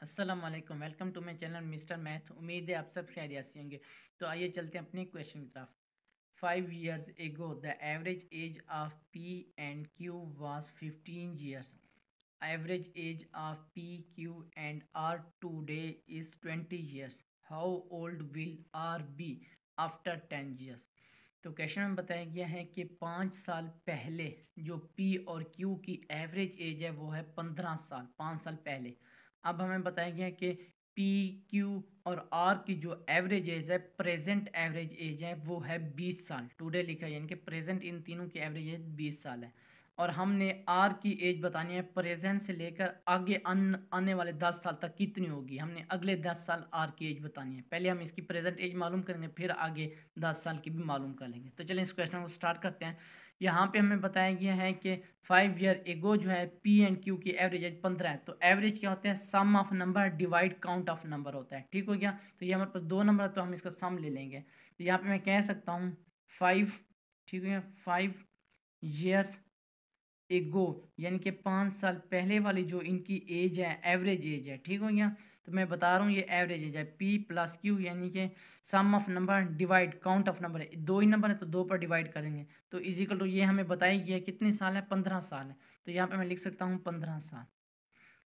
अस्सलाम वालेकुम। Welcome to my channel mister math. उम्मीद है आप सब खैरियत से होंगे। तो आइए चलते हैं अपने क्वेश्चन की तरफ। 5 years ago the average age of P and Q was 15 years. Average age of P, Q and R today is 20 years. How old will R be after 10 years? तो क्वेश्चन में बताया गया है कि 5 साल पहले जो P और Q की एवरेज एज है वो है 15 साल, 5 साल पहले। अब हमें बताया गया कि P, Q और R की जो एवरेज एज है, प्रेजेंट एवरेज एज है, वो है 20 साल। टुडे लिखा है, यानी कि प्रेजेंट इन तीनों की एवरेज एज 20 साल है। और हमने आर की एज बतानी है प्रेजेंट से लेकर आगे आने वाले 10 साल तक कितनी होगी। हमने अगले 10 साल आर की एज बतानी है। पहले हम इसकी प्रेजेंट एज मालूम करेंगे, फिर आगे 10 साल की भी मालूम कर लेंगे। तो चलिए इस क्वेश्चन को स्टार्ट करते हैं। यहाँ पे हमें बताया गया है कि 5 year एगो जो है पी एंड क्यू की एवरेज एज 15 है। तो एवरेज क्या होता है? Sum of number divide count of number होता है। ठीक हो गया। तो ये हमारे पास दो नंबर है, तो हम इसका सम ले लेंगे। तो यहाँ पे मैं कह सकता हूँ 5, ठीक है, 5 years एगो, यानी कि 5 साल पहले वाली जो इनकी एज है, एवरेज एज है। ठीक हो गया। तो मैं बता रहा हूँ ये एवरेज एज है पी प्लस क्यू, यानी कि sum of number divide count of number है। दो ही नंबर है तो दो पर डिवाइड करेंगे। तो इजिकल टू ये हमें बताई गया कितने साल है? 15 साल है। तो यहाँ पे मैं लिख सकता हूँ 15 साल।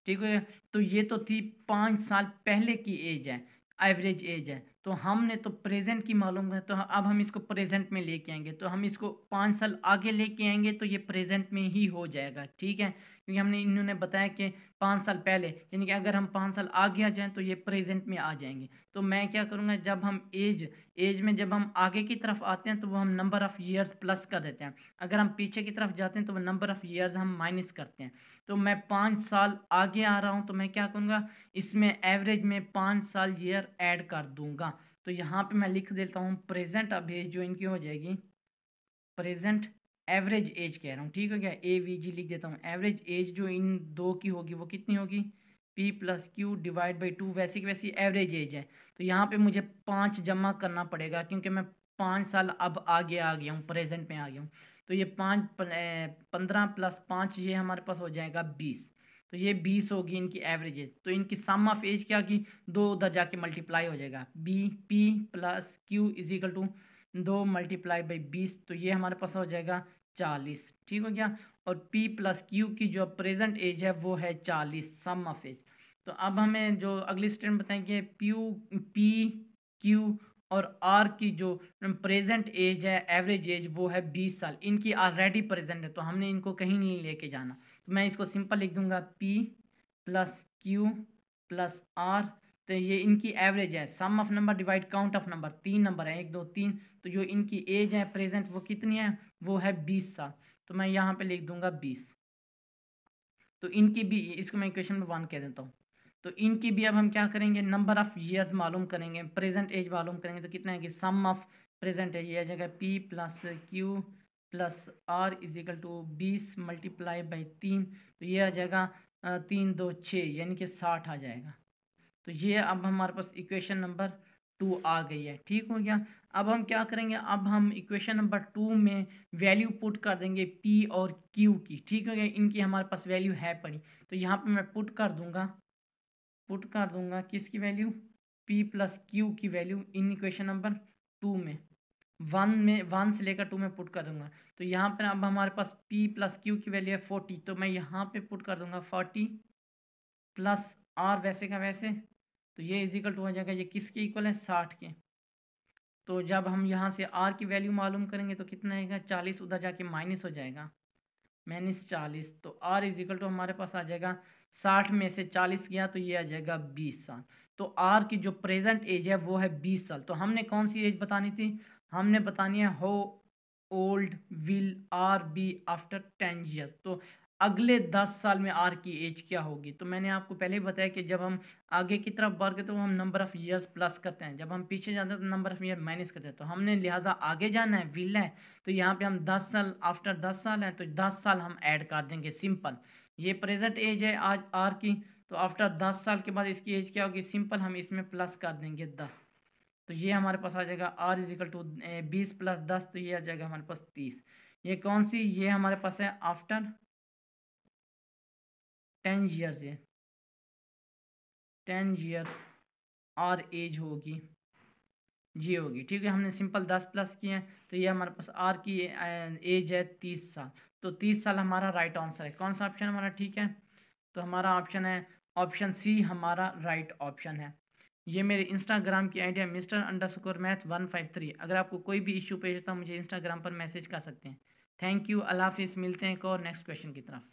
ठीक है। तो ये तो थी 5 साल पहले की एज है, एवरेज एज है। तो हमने तो प्रेजेंट की मालूम है, तो अब हम इसको प्रेजेंट में लेके आएंगे। तो हम इसको 5 साल आगे लेके आएंगे तो ये प्रेजेंट में ही हो जाएगा। ठीक है, क्योंकि हमने इन्होंने बताया कि 5 साल पहले, यानी कि अगर हम 5 साल आगे आ जाएं तो ये प्रेजेंट में आ जाएंगे। तो मैं क्या करूँगा, जब हम एज में जब हम आगे की तरफ आते हैं तो वो हम नंबर ऑफ़ ईयर्स प्लस कर देते हैं। अगर हम पीछे की तरफ जाते हैं तो वो नंबर ऑफ़ ईयर्स हम माइनस करते हैं। तो मैं 5 साल आगे आ रहा हूँ, तो मैं क्या करूँगा, इसमें एवरेज में 5 साल ईयर ऐड कर दूंगा। तो यहाँ पे मैं लिख देता हूँ प्रेजेंट अब एज जो इनकी हो जाएगी, प्रेजेंट एवरेज एज कह रहा हूँ। ठीक हो गया, AVG लिख देता हूँ। एवरेज एज जो इन दो की होगी वो कितनी होगी? P plus Q divide by 2। वैसी की वैसी एवरेज एज है। तो यहाँ पे मुझे 5 जमा करना पड़ेगा, क्योंकि मैं 5 साल अब आगे आ गया हूँ, प्रेजेंट में आ गया हूँ। तो ये 15 प्लस 5 ये हमारे पास हो जाएगा 20। तो ये 20 होगी इनकी एवरेज एज। तो इनकी सम ऑफ एज क्या होगी? दो उधर जाके मल्टीप्लाई हो जाएगा। P plus Q is equal to 2 × 20। तो ये हमारे पास हो जाएगा 40। ठीक हो गया। और P प्लस क्यू की जो प्रेजेंट एज है वो है 40, सम ऑफ एज। तो अब हमें जो अगली स्टेटमेंट बताएंगे, P Q और R की जो प्रेजेंट एज है, एवरेज एज, वो है 20 साल। इनकी ऑलरेडी प्रेजेंट है, तो हमने इनको कहीं नहीं लेके जाना। तो मैं इसको सिंपल लिख दूंगा P plus Q plus R। तो ये इनकी एवरेज है, sum of number divide count of number. 3 number है, 1 2 3। तो जो इनकी एज है प्रेजेंट वो कितनी है? वो है 20 साल। तो मैं यहाँ पे लिख दूंगा 20। तो इनकी भी, इसको मैं इक्वेशन में 1 कह देता हूँ। तो इनकी भी अब हम क्या करेंगे, नंबर ऑफ ईयर्स मालूम करेंगे, प्रेजेंट एज मालूम करेंगे। तो कितना है कि सम ऑफ प्रेजेंट एज, ये आ जाएगा P plus Q plus R is equal to 20 multiply by 3। तो ये आ जाएगा 3 2 6, यानी कि 60 आ जाएगा। तो ये अब हमारे पास इक्वेशन नंबर 2 आ गई है। ठीक हो गया। अब हम क्या करेंगे, अब हम इक्वेशन नंबर 2 में वैल्यू पुट कर देंगे P और Q की। ठीक हो गया, इनकी हमारे पास वैल्यू है पड़ी। तो यहाँ पे मैं पुट कर दूंगा किसकी वैल्यू? P प्लस क्यू की वैल्यू इन इक्वेशन नंबर 2 में। 1 से लेकर 2 में पुट कर दूंगा। तो यहाँ पर अब हमारे पास P प्लस क्यू की वैल्यू है 40। तो मैं यहाँ पे पुट कर दूंगा 40 प्लस R वैसे का वैसे। तो ये इजिकल टू हो जाएगा, ये किसके इक्वल है? 60 के। तो जब हम यहाँ से R की वैल्यू मालूम करेंगे तो कितना आएगा? 40 उधर जाके माइनस हो जाएगा, -40। तो R इजिकल टू हमारे पास आ जाएगा, 60 में से 40 गया तो ये आ जाएगा 20 साल। तो R की जो प्रेजेंट एज है वो है 20 साल। तो हमने कौन सी एज बतानी थी? हमने बतानी है how old will R be after 10 years। तो अगले 10 साल में आर की एज क्या होगी? तो मैंने आपको पहले ही बताया कि जब हम आगे की तरफ बढ़ते तो हम नंबर ऑफ़ ईयर्स प्लस करते हैं, जब हम पीछे जाते हैं तो नंबर ऑफ़ ईयर माइनस करते हैं। तो हमने लिहाजा आगे जाना है, विल है। तो यहाँ पे हम 10 साल, आफ्टर 10 साल है तो 10 साल हम ऐड कर देंगे, सिंपल। ये प्रेजेंट एज है आज आर की। तो आफ्टर 10 साल के बाद इसकी एज क्या होगी? सिंपल हम इसमें प्लस कर देंगे 10। तो ये हमारे पास आ जाएगा आर इजिकल टू 20 + 10। तो ये आ जाएगा हमारे पास 30। ये कौन सी? ये हमारे पास है आफ्टर 10 years। ये 10 ईयर्स और एज होगी जी होगी, ठीक है। हमने सिंपल 10 प्लस किए हैं, तो ये हमारे पास आर की एज है 30 साल। तो 30 साल हमारा राइट आंसर है। कौन सा ऑप्शन हमारा ठीक है? तो हमारा ऑप्शन है ऑप्शन सी हमारा राइट ऑप्शन है। ये मेरे इंस्टाग्राम की आईडी है Mr_Math153। अगर आपको कोई भी इशू पेश होता है मुझे इंस्टाग्राम पर मैसेज कर सकते हैं। थैंक यू, अल्लाह हाफिज़। मिलते हैं एक और नेक्स्ट क्वेश्चन की तरफ।